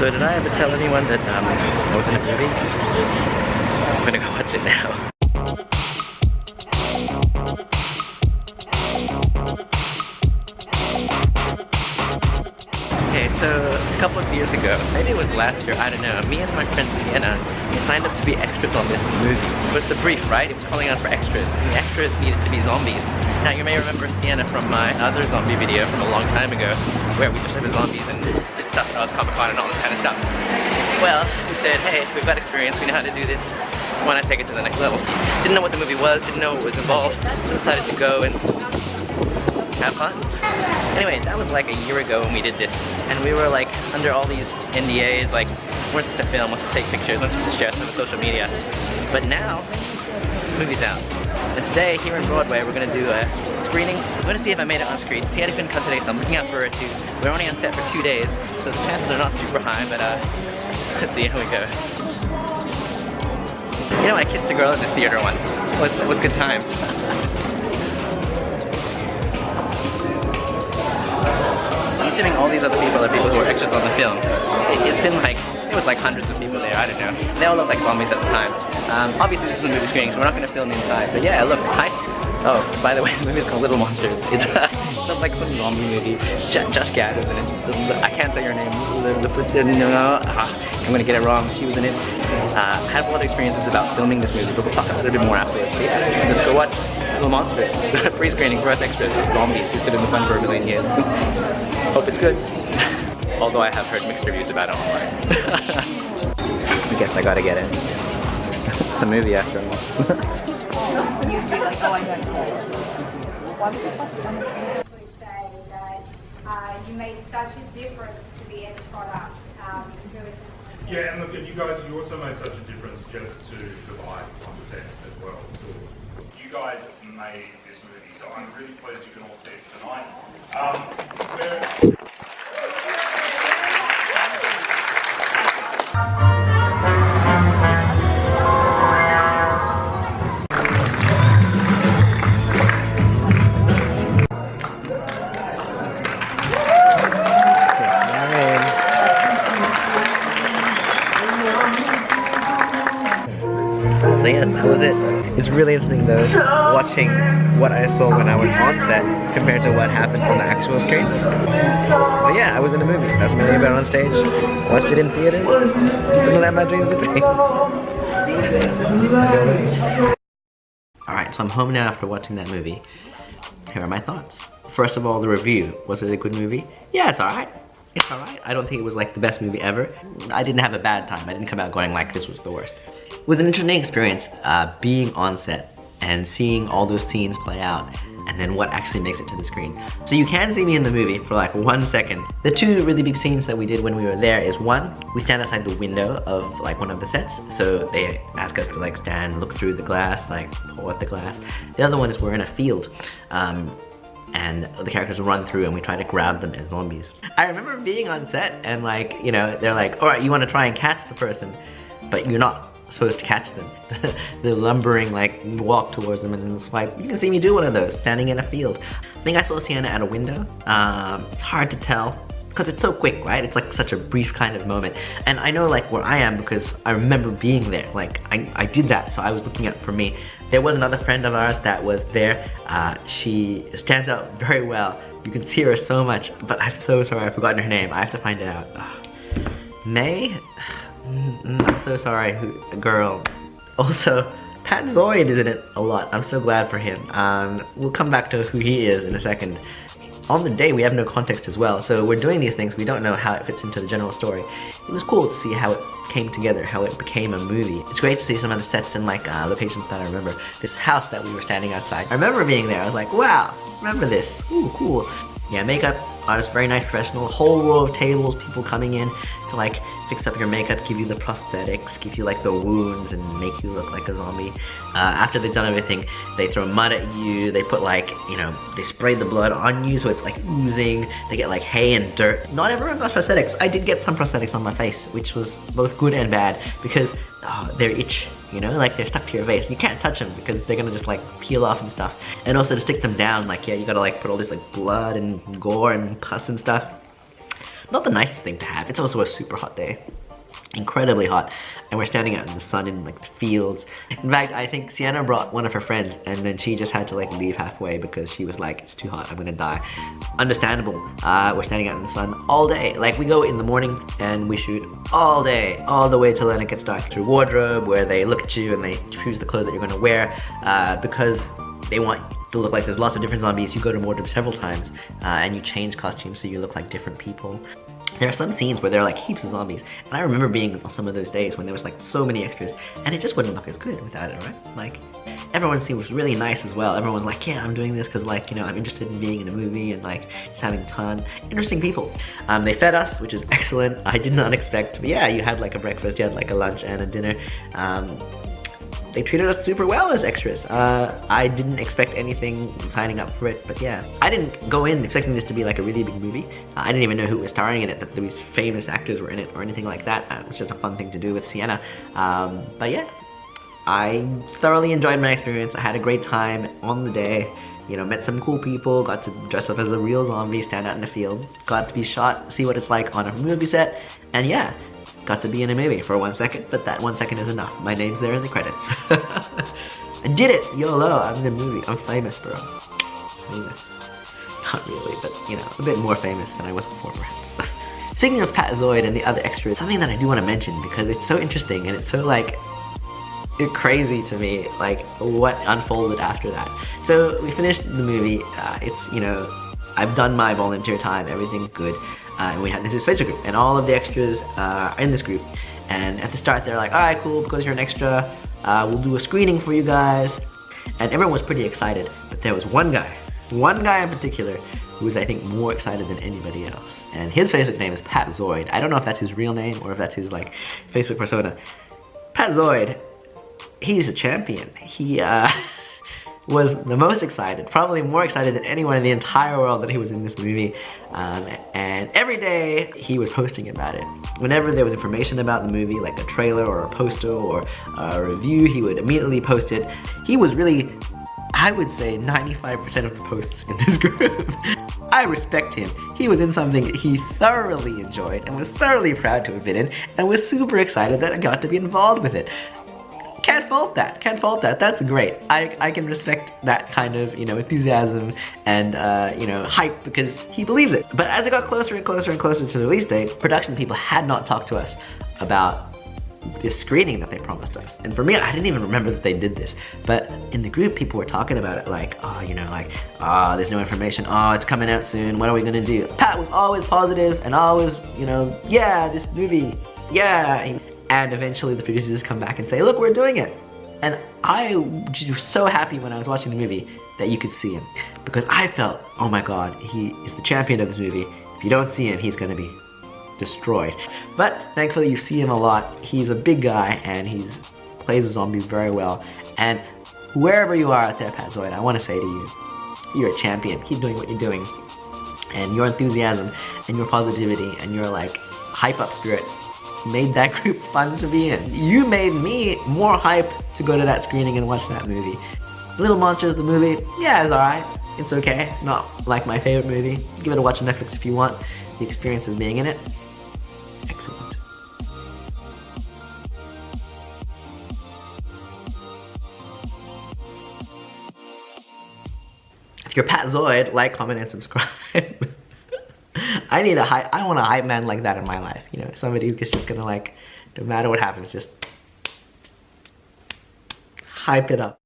So did I ever tell anyone that I was in a movie? I'm gonna go watch it now. Okay, so a couple of years ago, maybe it was last year, I don't know, me and my friend Sienna signed up to be extras on this movie. It was the brief, right? It was calling out for extras, and the extras needed to be zombies. Now you may remember Sienna from my other zombie video from a long time ago, where we just with zombies and did stuff at Comic-Con and all this kind of stuff. Well, we said, hey, we've got experience, we know how to do this, so why not take it to the next level? Didn't know what the movie was, didn't know what was involved, so decided to go and have fun. Anyway, that was like a year ago when we did this, and we were like under all these NDAs, like weren't supposed to film, weren't supposed to take pictures, weren't supposed to share stuff on social media. But now, the movie's out. And today, here in Broadway, we're gonna do a screening. I'm gonna see if I made it on screen. Sienna couldn't come today, so I'm looking out for her too. We're only on set for 2 days, so the chances are not super high, but let's see how we go. You know, I kissed a girl in the theater once. It was good times. I'm assuming all these other people are people who were extras on the film. It's been like, it was like hundreds of people there, I don't know. They all look like zombies at the time. Obviously this is a movie screening, so we're not going to film inside. But yeah, look, hi. Oh, by the way, the movie is called Little Monsters. It's not like some zombie movie. Josh Gad is in it. I can't say her name. I'm going to get it wrong. She was in it. I have a lot of experiences about filming this movie, but we'll talk about it a bit more afterwards. But yeah, let's go watch Little Monsters. Pre-screening for us extras with zombies who stood in the sun for a million years. Hope it's good. Although I have heard mixed reviews about it online. I guess I gotta get it. It's a movie after all. You made such a difference to the end product. Yeah, and look, you guys, you also made such a difference just to the vibe on the set as well. You guys made this movie, so I'm really pleased you can all see it tonight. So yes, that was it. It's really interesting though, watching what I saw when I was on set compared to what happened on the actual screen. But yeah, I was in a movie. That's maybe about on stage. Watched it in theaters. Didn't let my dreams betray. Alright, so I'm home now after watching that movie. Here are my thoughts. First of all, the review. Was it a good movie? Yeah, it's alright. It's alright. I don't think it was like the best movie ever. I didn't have a bad time. I didn't come out going like this was the worst. It was an interesting experience being on set and seeing all those scenes play out and then what actually makes it to the screen. So you can see me in the movie for like 1 second. The two really big scenes that we did when we were there is one, we stand outside the window of like one of the sets. So they ask us to like stand, look through the glass, like pull at the glass. The other one is we're in a field. And the characters run through and we try to grab them as zombies. I remember being on set and like, you know, they're like, all right, you want to try and catch the person, but you're not supposed to catch them. They're lumbering, like walk towards them and then swipe. You can see me do one of those, standing in a field. I think I saw Sienna at a window. It's hard to tell because it's so quick, right? It's like such a brief kind of moment. And I know like where I am because I remember being there. Like I did that, so I was looking out for me. There was another friend of ours that was there. She stands out very well. You can see her so much, but I'm so sorry, I've forgotten her name. I have to find it out. May? I'm so sorry, girl. Also, Pat Zoid is in it a lot. I'm so glad for him. We'll come back to who he is in a second. On the day, we have no context as well, so we're doing these things, we don't know how it fits into the general story. It was cool to see how it came together, how it became a movie. It's great to see some of the sets and like locations that I remember. This house that we were standing outside. I remember being there, I was like, wow, remember this, ooh, cool. Yeah, makeup artist, very nice professional. Whole row of tables, people coming in to like fix up your makeup, give you the prosthetics, give you like the wounds and make you look like a zombie. After they've done everything, they throw mud at you, they put like, you know, they spray the blood on you so it's like oozing, they get like hay and dirt. Not everyone got prosthetics. I did get some prosthetics on my face, which was both good and bad because they're itch, you know, like they're stuck to your face. You can't touch them because they're gonna just like peel off and stuff. And also to stick them down, like yeah, you gotta like put all this like blood and gore and pus and stuff. not the nicest thing to have. It's also a super hot day. Incredibly hot, and we're standing out in the sun in like the fields. In fact, I think Sienna brought one of her friends, and then she just had to like leave halfway because she was like, it's too hot, I'm gonna die. Understandable. We're standing out in the sun all day. Like, we go in the morning and we shoot all day, all the way till then it gets dark. Through wardrobe, where they look at you and they choose the clothes that you're gonna wear, because they want to look like there's lots of different zombies. You go to wardrobe several times, and you change costumes so you look like different people. There are some scenes where there are like heaps of zombies, and I remember being on some of those days when there was like so many extras, and it just wouldn't look as good without it, right? Like, everyone seemed really nice as well. Everyone was like, yeah, I'm doing this because, like, you know, I'm interested in being in a movie and like just having fun. Interesting people. They fed us, which is excellent. I did not expect, but yeah, you had like a breakfast, you had like a lunch and a dinner. They treated us super well as extras. I didn't expect anything signing up for it, but yeah. I didn't go in expecting this to be like a really big movie. I didn't even know who was starring in it, that these famous actors were in it or anything like that. It was just a fun thing to do with Sienna. But yeah, I thoroughly enjoyed my experience. I had a great time on the day. You know, met some cool people, got to dress up as a real zombie, stand out in the field, got to be shot, see what it's like on a movie set, and yeah, got to be in a movie for 1 second, but that 1 second is enough. My name's there in the credits. I did it! YOLO, I'm in the movie. I'm famous, bro. Famous. Not really, but you know, a bit more famous than I was before, perhaps. Speaking of Pat Zoid and the other extras, something that I do want to mention because it's so interesting and it's so like, it's crazy to me, like what unfolded after that. So we finished the movie, it's, you know, I've done my volunteer time, everything's good. And we had this Facebook group, and all of the extras are in this group. And at the start, they're like, all right, cool, because you're an extra, we'll do a screening for you guys. And everyone was pretty excited, but there was one guy in particular, who was, I think, more excited than anybody else. And his Facebook name is Pat Zoid. I don't know if that's his real name or if that's his, like, Facebook persona. Pat Zoid, he's a champion. He, was the most excited, probably more excited than anyone in the entire world that he was in this movie. And every day he was posting about it. Whenever there was information about the movie, like a trailer or a poster or a review, he would immediately post it. He was really, I would say, 95% of the posts in this group. I respect him. He was in something that he thoroughly enjoyed and was thoroughly proud to have been in, and was super excited that I got to be involved with it. Can't fault that, can't fault that, that's great. I can respect that kind of, you know, enthusiasm and, you know, hype because he believes it. But as it got closer and closer and closer to the release date, production people had not talked to us about this screening that they promised us. And for me, I didn't even remember that they did this. But in the group, people were talking about it like, oh, you know, like, oh, there's no information, oh, it's coming out soon, what are we gonna do? Pat was always positive and always, you know, yeah, this movie, yeah. And eventually the producers come back and say, look, we're doing it. And I was so happy when I was watching the movie that you could see him. Because I felt, oh my god, he is the champion of this movie. If you don't see him, he's gonna be destroyed. But thankfully you see him a lot. He's a big guy and he plays a zombie very well. And wherever you are out there, Pat Zoid, I wanna say to you, you're a champion. Keep doing what you're doing. And your enthusiasm and your positivity and your like hype up spirit made that group fun to be in. You made me more hype to go to that screening and watch that movie. Little Monsters, the movie, yeah, it's alright. It's okay. Not like my favorite movie. Give it a watch on Netflix if you want the experience of being in it. Excellent. If you're Pat Zoid, like, comment, and subscribe. I want a hype man like that in my life, you know, somebody who's just gonna like, no matter what happens, just hype it up.